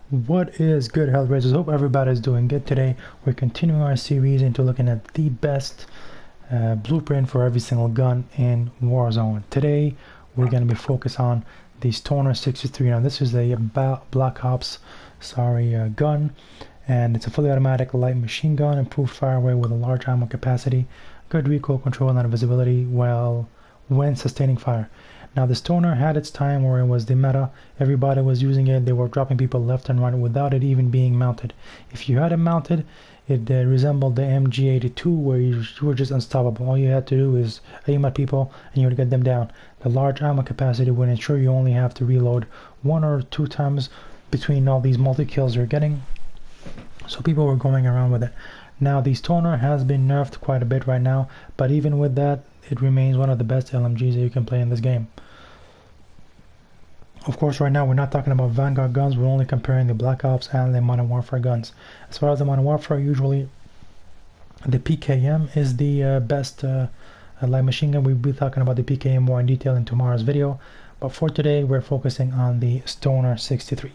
What is good, health raisers? Hope everybody's doing good today. We're continuing our series into looking at the best blueprint for every single gun in Warzone. Today we're going to be focused on the STONER 63. Now this is a Black Ops gun, and it's a fully automatic light machine gun, improved fire rate with a large ammo capacity, good recoil control and visibility when sustaining fire. Now the STONER had its time where it was the meta, everybody was using it, they were dropping people left and right without it even being mounted. If you had it mounted, it resembled the MG82 where you were just unstoppable. All you had to do is aim at people and you would get them down. The large ammo capacity would ensure you only have to reload 1 or 2 times between all these multi-kills you're getting. So people were going around with it. Now the STONER has been nerfed quite a bit right now, but even with that, it remains one of the best LMGs that you can play in this game. Of course, right now we're not talking about Vanguard guns, we're only comparing the Black Ops and the Modern Warfare guns. As far as the Modern Warfare, usually the PKM is the best light machine gun. We'll be talking about the PKM more in detail in tomorrow's video, but for today we're focusing on the STONER 63.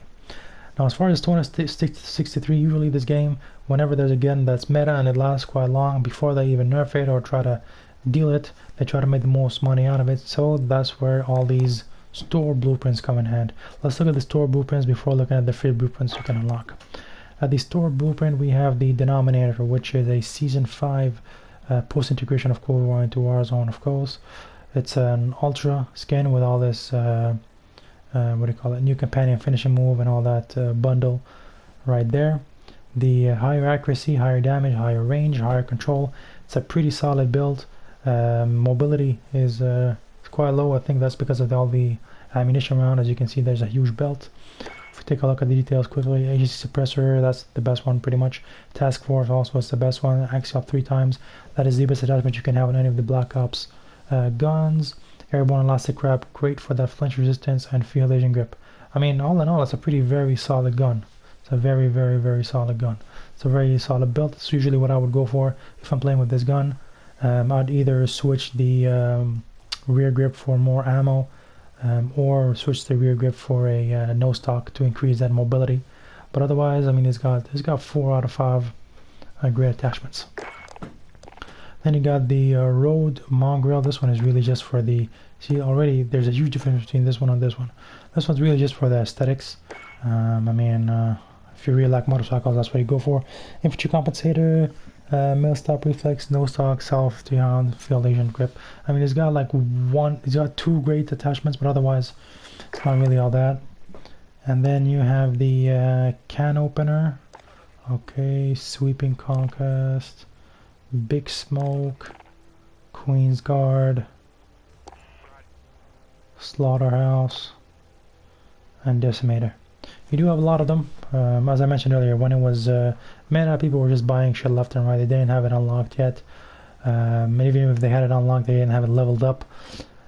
Now as far as STONER 63, usually this game, whenever there's a gun that's meta and it lasts quite long, before they even nerf it or try to deal it, they try to make the most money out of it. So that's where all these store blueprints come in hand. Let's look at the store blueprints before looking at the free blueprints you can unlock. At the store blueprint we have the denominator, which is a season 5 post integration of Cold War into Warzone. Of course, it's an ultra skin with all this what do you call it, new companion finishing move and all that bundle right there. The higher accuracy, higher damage, higher range, higher control. It's a pretty solid build. Mobility is quite low. I think that's because of all the ammunition around. As you can see, there's a huge belt. If we take a look at the details quickly, agency suppressor, that's the best one pretty much. Task force also is the best one. Axial 3 times. That is the best attachment you can have on any of the Black Ops guns. Airborne elastic wrap, great for that flinch resistance and field agent grip. I mean, all in all, it's a very solid gun. It's a very solid gun. It's a very solid build. It's usually what I would go for if I'm playing with this gun. I'd either switch the rear grip for more ammo, or switch the rear grip for a no stock to increase that mobility. But otherwise, I mean, it's got 4 out of 5 great attachments. Then you got the Road Mongrel. This one is really just for the, see already there's a huge difference between this one and this one. This one's really just for the aesthetics. I mean, if you really like motorcycles, that's what you go for. Infantry compensator, mill stop reflex, no stock, self 3-round, field agent grip. I mean, it's got like it's got 2 great attachments, but otherwise it's not really all that. And then you have the can opener. Okay, sweeping conquest, big smoke, Queen's Guard, slaughterhouse, and decimator. You do have a lot of them. As I mentioned earlier, when it was meta, people were just buying shit left and right. They didn't have it unlocked yet. Maybe if they had it unlocked, they didn't have it leveled up.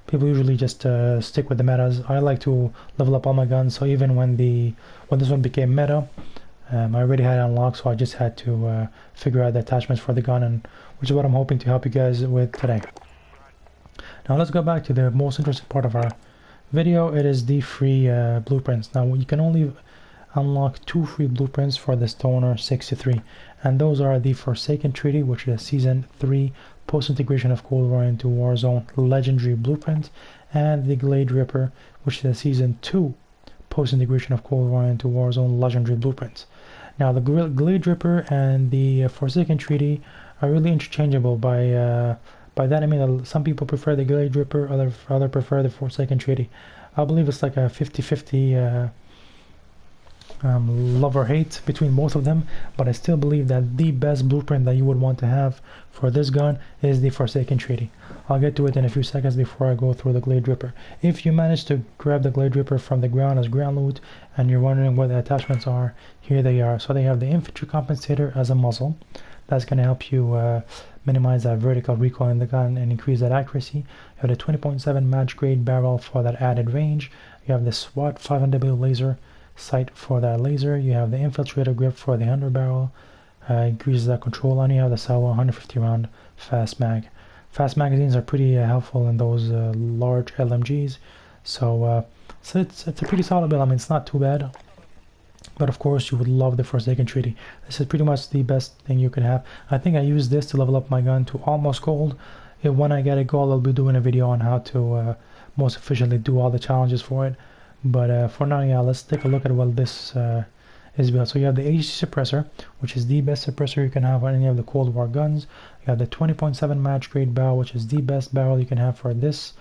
People usually just stick with the metas. I like to level up all my guns, so even when this one became meta, I already had it unlocked, so I just had to figure out the attachments for the gun, and which is what I'm hoping to help you guys with today. Now let's go back to the most interesting part of our video. It is the free blueprints. Now you can only unlock 2 free blueprints for the STONER 63, and those are the Forsaken Treaty, which is a season 3 post integration of Cold War into Warzone legendary blueprint, and the Glade Ripper, which is a season 2 post integration of Cold War into Warzone legendary blueprints. Now the Glade Ripper and the Forsaken Treaty are really interchangeable. By that I mean some people prefer the Glade Ripper, other prefer the Forsaken Treaty. I believe it's like a 50-50 love or hate between both of them, but I still believe that the best blueprint that you would want to have for this gun is the Forsaken Treaty. I'll get to it in a few seconds before I go through the Glade Ripper. If you manage to grab the Glade Ripper from the ground as ground loot and you're wondering what the attachments are, here they are. So they have the infantry compensator as a muzzle. That's going to help you minimize that vertical recoil in the gun and increase that accuracy. You have the 20.7 match grade barrel for that added range. You have the SWAT 500W laser sight for that laser. You have the infiltrator grip for the 100 barrel, increases that control, and you have the Salvo 150 round fast mag. Fast magazines are pretty helpful in those large LMGs, so it's a pretty solid build. I mean, it's not too bad. But of course, you would love the Forsaken Treaty. This is pretty much the best thing you could have. I think I used this to level up my gun to almost gold. When I get a gold, I'll be doing a video on how to most efficiently do all the challenges for it. But for now, yeah, let's take a look at what this is built. So you have the HC suppressor, which is the best suppressor you can have on any of the Cold War guns. You have the 20.7 match grade barrel, which is the best barrel you can have for this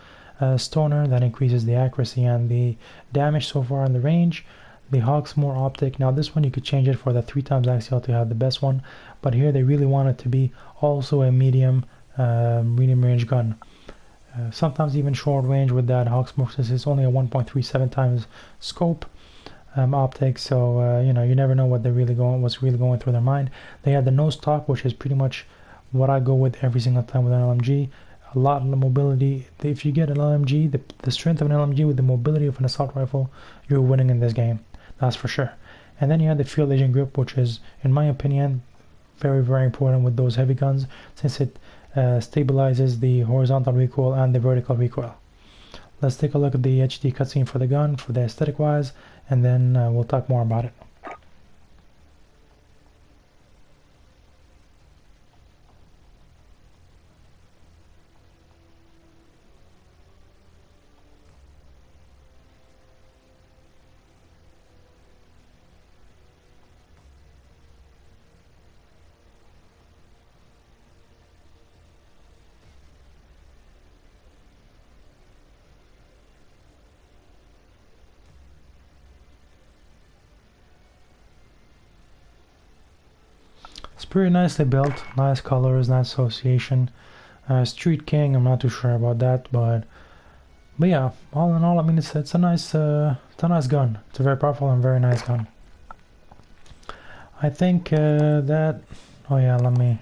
stoner. That increases the accuracy and the damage so far in the range. The Hawksmoor optic, now this one you could change it for the 3x axial to have the best one, but here they really want it to be also a medium range gun. Sometimes even short range with that Hawksmoor, since it's only a 1.37 times scope optic, so you know, you never know what's really going through their mind. They have the nose stock, which is pretty much what I go with every single time with an LMG. A lot of the mobility. If you get an LMG, the strength of an LMG with the mobility of an assault rifle, you're winning in this game. That's for sure. And then you have the field agent grip, which is, in my opinion, very, very important with those heavy guns, since it stabilizes the horizontal recoil and the vertical recoil. Let's take a look at the HD cutscene for the gun, for the aesthetic wise, and then we'll talk more about it. It's pretty nicely built, nice colors, nice association. Street King, I'm not too sure about that, but yeah, all in all, I mean, it's a nice gun. It's a very powerful and very nice gun. I think that, oh yeah, let me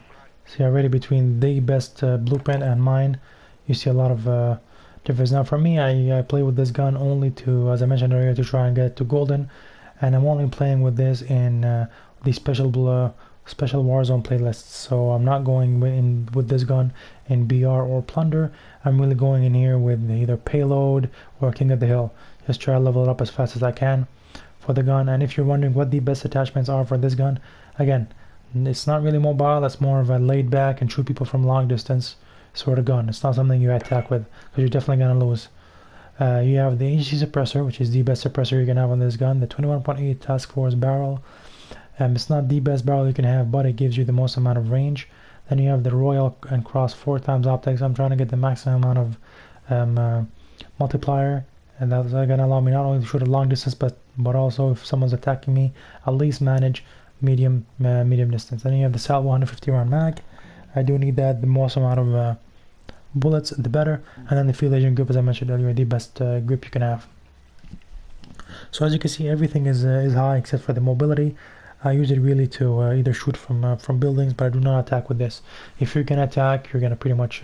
see already between the best blueprint and mine. You see a lot of difference. Now for me, I play with this gun only to, as I mentioned earlier, to try and get to golden, and I'm only playing with this in the special Warzone playlists. So I'm not going in with this gun in BR or Plunder. I'm really going in here with either Payload or King of the Hill. Just try to level it up as fast as I can for the gun. And if you're wondering what the best attachments are for this gun, again, it's not really mobile. It's more of a laid back and shoot people from long distance sort of gun. It's not something you attack with, because you're definitely going to lose. You have the HC suppressor, which is the best suppressor you can have on this gun. The 21.8 Task Force barrel. It's not the best barrel you can have, but it gives you the most amount of range. Then you have the Royal and Cross 4x optics. I'm trying to get the maximum amount of multiplier, and that's going to allow me not only to shoot a long distance, but also if someone's attacking me, at least manage medium distance. Then you have the Salvo 150 round mag. I do need that. The most amount of bullets, the better. And then the field agent grip, as I mentioned earlier, the best grip you can have. So as you can see, everything is high except for the mobility. I use it really to either shoot from buildings, but I do not attack with this. If you're gonna attack, you're gonna pretty much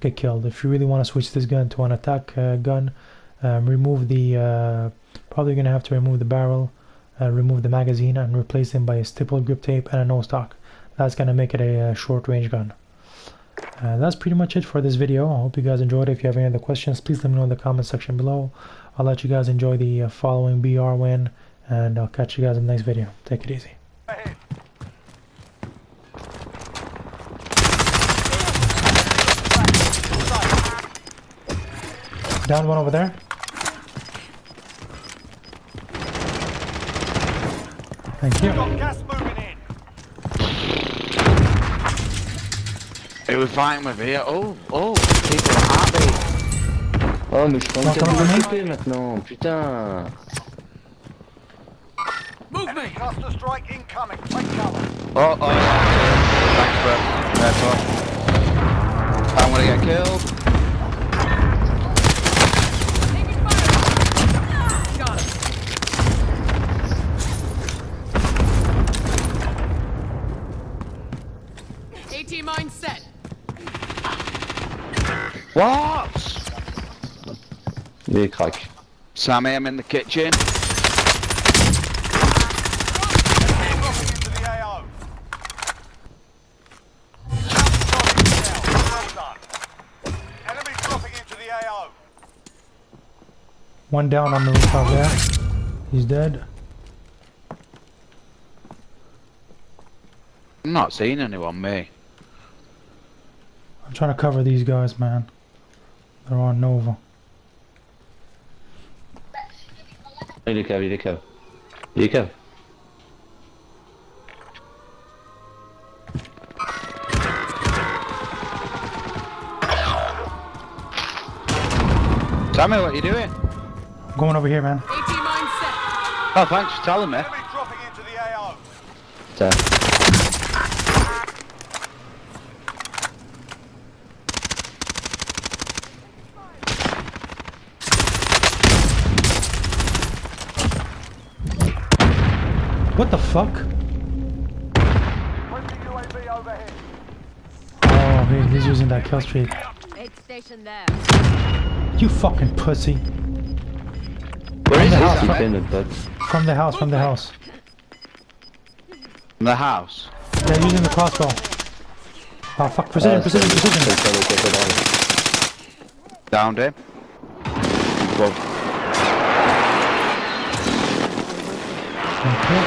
get killed. If you really want to switch this gun to an attack gun, remove the probably gonna have to remove the barrel, remove the magazine, and replace them by a stippled grip tape and a nose stock. That's gonna make it a short range gun. That's pretty much it for this video. I hope you guys enjoyed it. If you have any other questions, please let me know in the comment section below. I'll let you guys enjoy the following BR win, and I'll catch you guys in the next video. Take it easy. Down one over there. Thank you. It was fighting with here. Oh, people are happy. Oh, mais je pense que t'as coupé maintenant, putain. Movement! Cluster strike incoming. Take cover. Oh, thanks, bro. That's all. I'm gonna get killed. Got him. AT mine set. What? Les cracks. Sammy, I'm in the kitchen. One down on the rooftop there. He's dead. I'm not seeing anyone, me. I'm trying to cover these guys, man. They're on Nova. Il est cave, il est cave. Il est cave. Sammy, what are you doing? I'm going over here, man. AT mine set. Oh, thanks for telling me. Enemy dropping into the AO. Ça. What the fuck? Friendly UAV overhead. Oh, he's using that kill streak. Aid station there. You fucking pussy. Where is the he, house, Il Sammy? fait notre pote. From the house, from the house. In the house. They're using the crossbow. Oh fuck, precision, precision, C'est precision. le cathédrale. Downed him. Well, Okay.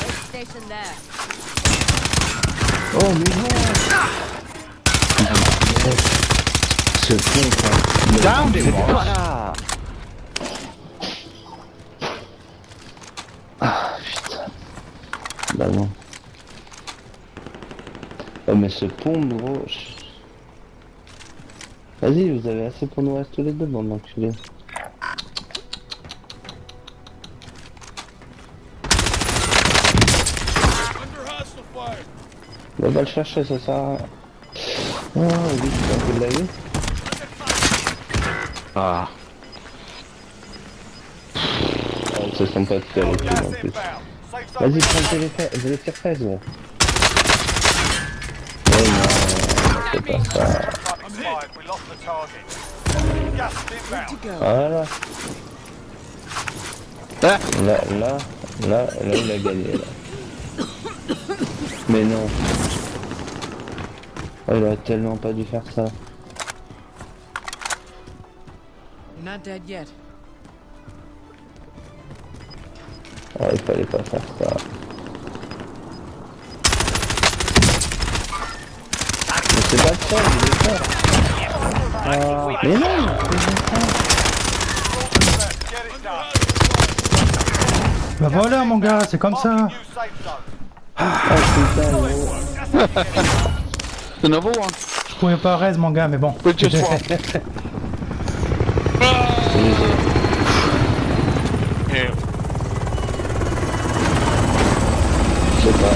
Aid station there. Oh mais non. Ce con quoi. downed him, was. Voilà. Ah putain. Bah non. Oh mais ce pont gros. Vas-y, vous avez assez pour nous rester tous les deux, bande d'enculés. On va le chercher, ça sert à rien. Oh, oui, vous l'avez vu? Ah. Oh, ils se sont pas tirés dessus Gas en plus. inbound. Safe zone. Vas-y, prends le tire-fraise, là. Oh non, c'est pas ça. Time expired. We lost the target. Gas is inbound. Voilà. There. Là, il a gagné, là. Mais non. Oh, il aurait tellement pas dû faire ça. Not dead yet. Ah, il fallait pas faire ça. Mais c'est pas ça, il est fort. Ah, mais non, c'est pas ça. Get it done. Bah voilà mon gars, c'est comme ça. New safe zone. Ah putain, gros. Another one. Je pouvais pas raise mon gars, mais bon. We just won. Je sais pas.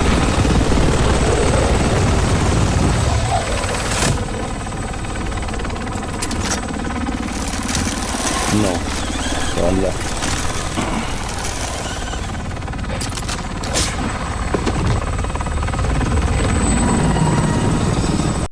Non. Voilà.